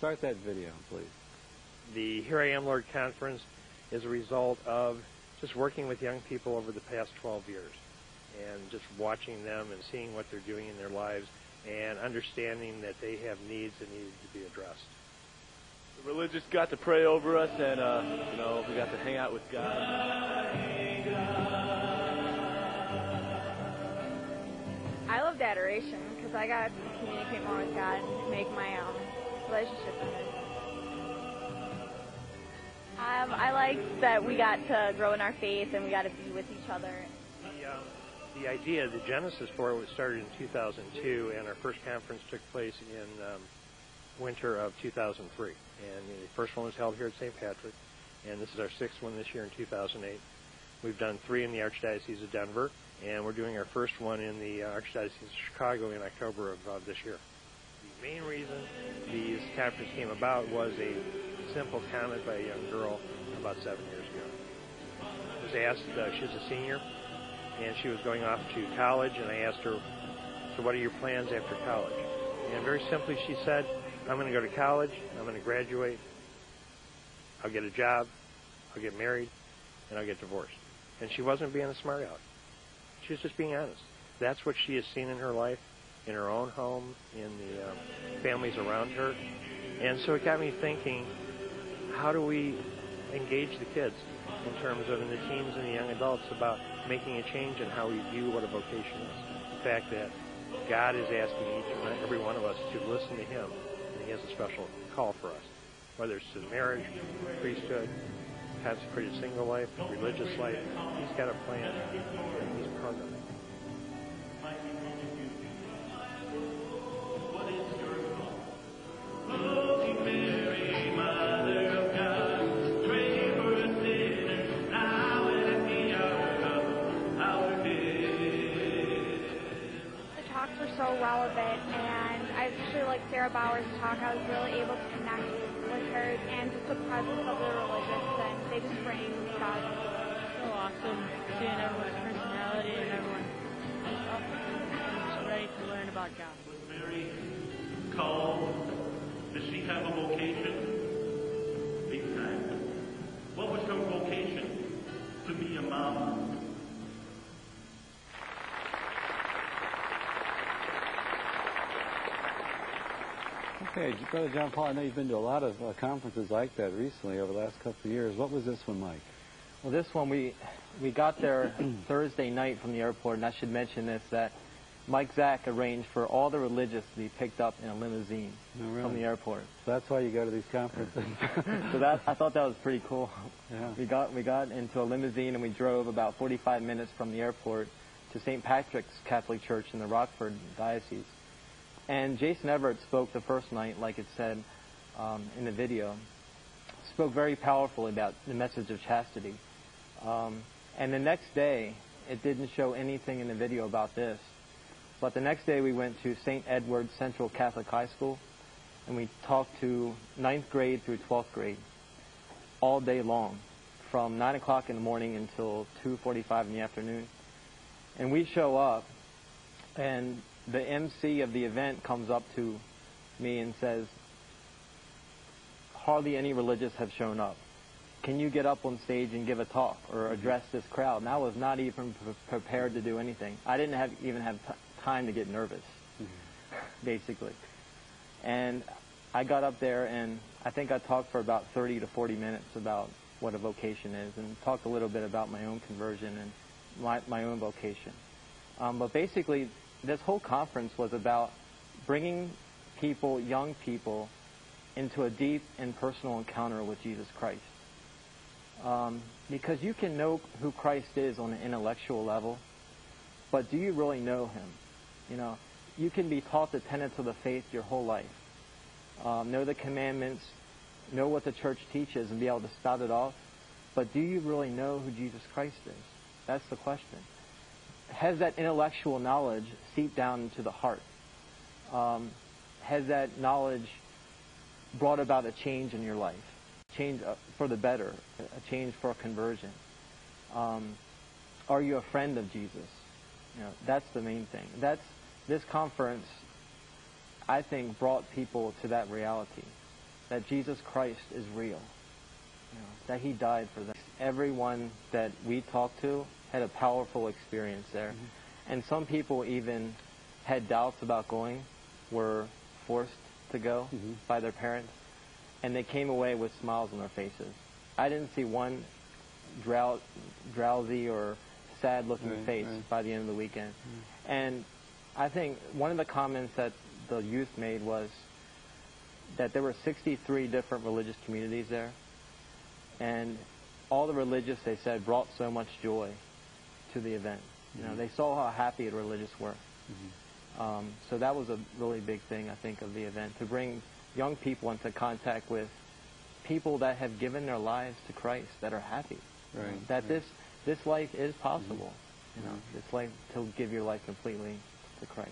Start that video, please. The Here I Am, Lord Conference is a result of just working with young people over the past 12 years and just watching them and seeing what they're doing in their lives and understanding that they have needs that need to be addressed. The religious got to pray over us, and we got to hang out with God. I loved adoration because I got to communicate more with God and make my relationship with Him. I liked that we got to grow in our faith and we got to be with each other. The idea, the genesis for it was started in 2002, and our first conference took place in winter of 2003. And the first one was held here at St. Patrick, and this is our sixth one this year in 2008. We've done 3 in the Archdiocese of Denver, and we're doing our first one in the Archdiocese of Chicago in October of this year. The main reason these conferences came about was a simple comment by a young girl about 7 years ago. I was asked, she was a senior, and she was going off to college, and I asked her, so what are your plans after college? And very simply she said, I'm going to go to college, I'm going to graduate, I'll get a job, I'll get married, and I'll get divorced. And she wasn't being a smart aleck. She was just being honest. That's what she has seen in her life, in her own home, in the families around her. And so it got me thinking, how do we engage the kids in terms of, in the teens and the young adults, about making a change in how we view what a vocation is. The fact that God is asking each and every one of us to listen to Him, and He has a special call for us, whether it's to marriage, priesthood, consecrated single life, religious life. He's got a plan, and He's programming. So relevant, and I especially like Sarah Bauer's talk. I was really able to connect with her and just the presence of the religious, and they just bring God. So awesome seeing everyone's personality and everyone just ready to learn about God. Was Mary called? Does she have a vocation? Big time. What was her vocation? To be a mom. Okay, Brother John Paul, I know you've been to a lot of conferences like that recently over the last couple of years. What was this one like? Well, this one, we got there Thursday night from the airport, and I should mention this, that Mike Zach arranged for all the religious to be picked up in a limousine from the airport. So that's why you go to these conferences. So I thought that was pretty cool. Yeah. We got into a limousine, and we drove about 45 minutes from the airport to St. Patrick's Catholic Church in the Rockford Diocese. And Jason Everett spoke the first night, like it said in the video, spoke very powerfully about the message of chastity. And the next day, it didn't show anything in the video about this, but the next day we went to St. Edward's Central Catholic High School, and we talked to 9th grade through 12th grade all day long, from 9 o'clock in the morning until 2:45 in the afternoon. And we show up, and the MC of the event comes up to me and says, hardly any religious have shown up. Can you get up on stage and give a talk or address this crowd? And I was not even prepared to do anything. I didn't even have time to get nervous, basically. And I got up there, and I think I talked for about 30 to 40 minutes about what a vocation is, and talked a little bit about my own conversion and my own vocation. But basically, this whole conference was about bringing people, young people, into a deep and personal encounter with Jesus Christ. Because you can know who Christ is on an intellectual level, but do you really know Him? You know, you can be taught the tenets of the faith your whole life, know the commandments, know what the church teaches, and be able to spout it off, but do you really know who Jesus Christ is? That's the question. Has that intellectual knowledge seeped down into the heart? Has that knowledge brought about a change in your life? Change for the better, a change for a conversion? Are you a friend of Jesus? You know, that's the main thing. This conference, I think, brought people to that reality. that Jesus Christ is real, that he died for them. Everyone that we talked to had a powerful experience there. And some people even had doubts about going, were forced to go by their parents, and they came away with smiles on their faces. I didn't see one drowsy or sad-looking face by the end of the weekend. And I think one of the comments that the youth made was that there were 63 different religious communities there, and all the religious, they said, brought so much joy to the event. They saw how happy the religious were. So that was a really big thing, I think, of the event, to bring young people into contact with people that have given their lives to Christ, that are happy. That this life is possible. This life, to give your life completely to Christ.